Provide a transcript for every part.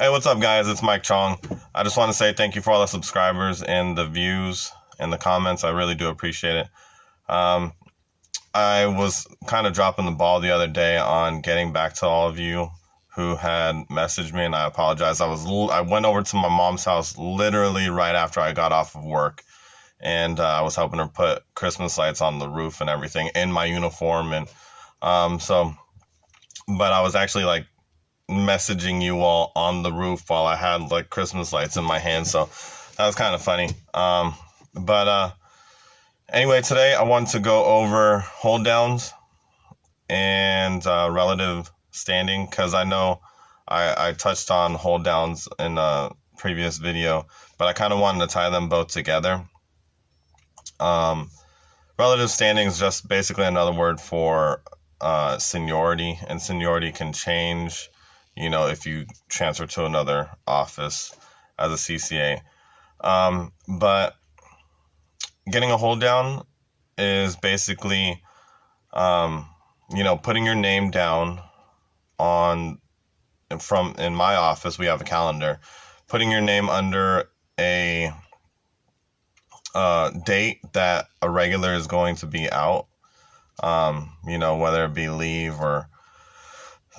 Hey, what's up, guys? It's Mike Chong. I just want to say thank you for all the subscribers and the views and the comments. I really do appreciate it. I was kind of dropping the ball the other day on getting back to all of you who had messaged me, and I apologize. I went over to my mom's house literally right after I got off of work, and I was helping her put Christmas lights on the roof and everything in my uniform, and but I was actually like messaging you all on the roof while I had like Christmas lights in my hand, so that was kind of funny. But anyway, today I wanted to go over hold downs and relative standing, because I know I touched on hold downs in a previous video, but I kind of wanted to tie them both together. Relative standing is just basically another word for seniority, and seniority can change, you know, if you transfer to another office as a CCA. But getting a hold down is basically, you know, putting your name down in my office, we have a calendar, putting your name under a date that a regular is going to be out, you know, whether it be leave or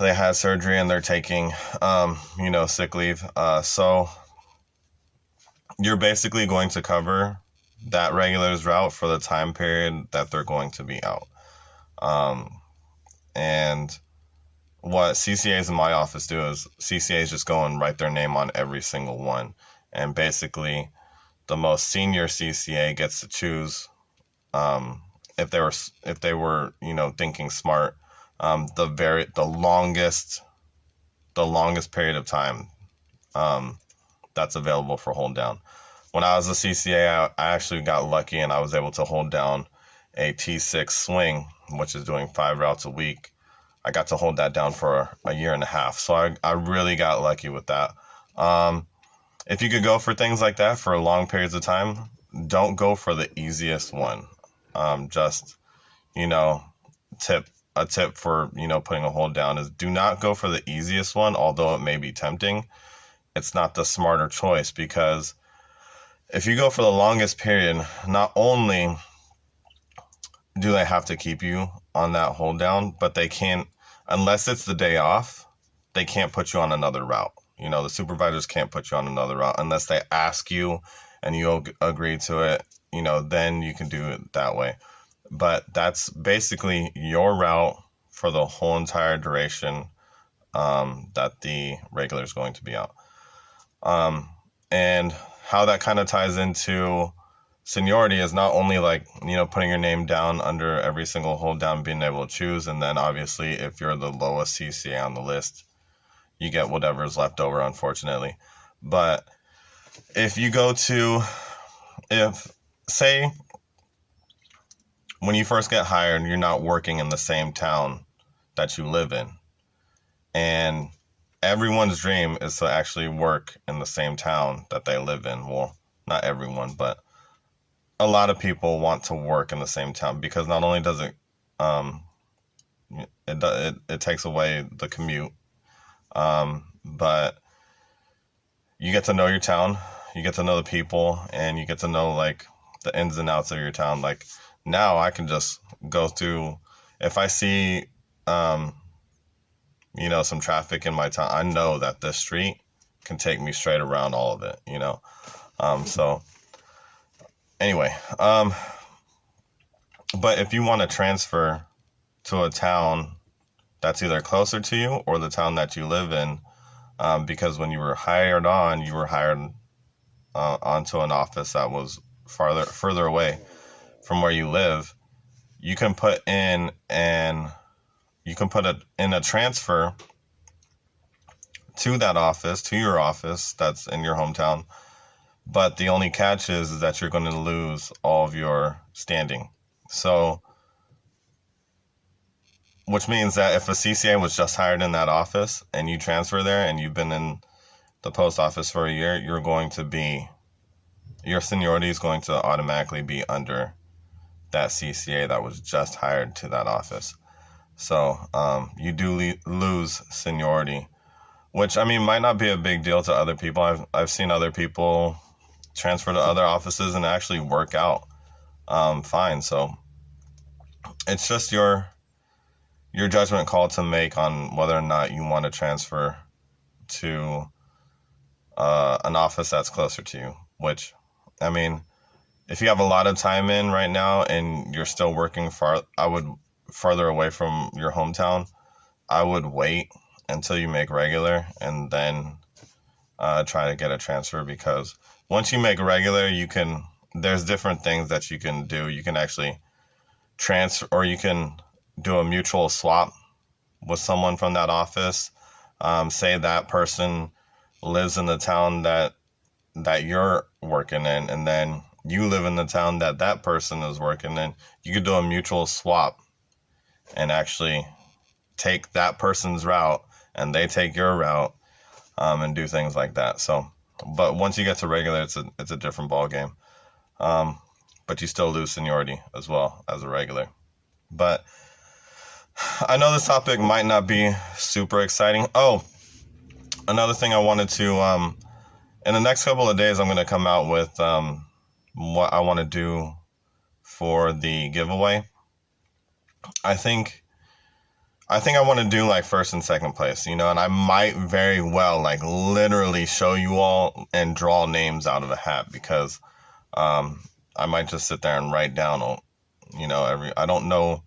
they had surgery and they're taking, you know, sick leave. So you're basically going to cover that regular's route for the time period that they're going to be out. And what CCAs in my office do is CCAs just go and write their name on every single one. And basically the most senior CCA gets to choose, if they were, you know, thinking smart, the longest period of time that's available for hold down. When I was a CCA, I actually got lucky and I was able to hold down a T6 swing, which is doing 5 routes a week. I got to hold that down for a year and a half. So I really got lucky with that. If you could go for things like that for long periods of time, don't go for the easiest one. Just, you know, a tip for, you know, putting a hold down is do not go for the easiest one, although it may be tempting. It's not the smarter choice, because if you go for the longest period, not only do they have to keep you on that hold down, but they can't, unless it's the day off, they can't put you on another route. You know, the supervisors can't put you on another route unless they ask you and you agree to it, you know, then you can do it that way. But that's basically your route for the whole entire duration that the regular is going to be out. And how that kind of ties into seniority is not only like, you know, putting your name down under every single hold down, being able to choose, and then obviously if you're the lowest CCA on the list, you get whatever is left over, unfortunately. But if you go to, say, when you first get hired, you're not working in the same town that you live in, and everyone's dream is to actually work in the same town that they live in. Well, not everyone, but a lot of people want to work in the same town, because not only does it takes away the commute, but you get to know your town, you get to know the people, and you get to know like the ins and outs of your town. Like now I can just go through, if I see, you know, some traffic in my town, I know that this street can take me straight around all of it, you know? So anyway, but if you want to transfer to a town that's either closer to you or the town that you live in, because when you were hired onto an office that was further away from where you live, you can put in a transfer to that office, to your office that's in your hometown. But the only catch is that you're going to lose all of your standing. So, which means that if a CCA was just hired in that office and you transfer there and you've been in the post office for a year, your seniority is going to automatically be under that CCA that was just hired to that office. So you do lose seniority which, I mean, might not be a big deal to other people. I've seen other people transfer to other offices and actually work out fine. So it's just your judgment call to make on whether or not you want to transfer to an office that's closer to you, which, I mean, if you have a lot of time in right now and you're still working further away from your hometown, I would wait until you make regular and then try to get a transfer, because once you make regular, there's different things that you can do. You can actually transfer, or you can do a mutual swap with someone from that office. Say that person lives in the town that you're working in, and then you live in the town that person is working in. You could do a mutual swap and actually take that person's route and they take your route, and do things like that. So, but once you get to regular, it's a different ball game. But you still lose seniority as well as a regular. But I know this topic might not be super exciting. Oh, another thing I wanted to, in the next couple of days, I'm going to come out with what I want to do for the giveaway. I think I want to do like first and second place, and I might very well like literally show you all and draw names out of a hat, because I might just sit there and write down, I don't know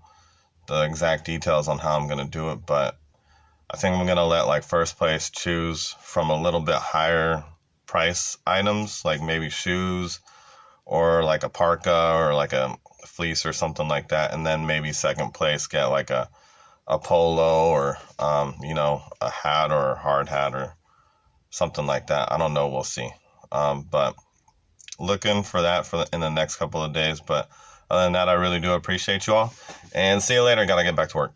the exact details on how I'm going to do it, but I think I'm going to let like first place choose from a little bit higher price items, like maybe shoes or like a parka or like a fleece or something like that. And then maybe second place get like a polo or, a hat or a hard hat or something like that. I don't know. We'll see. But looking for that in the next couple of days. But other than that, I really do appreciate you all, and see you later. Gotta get back to work.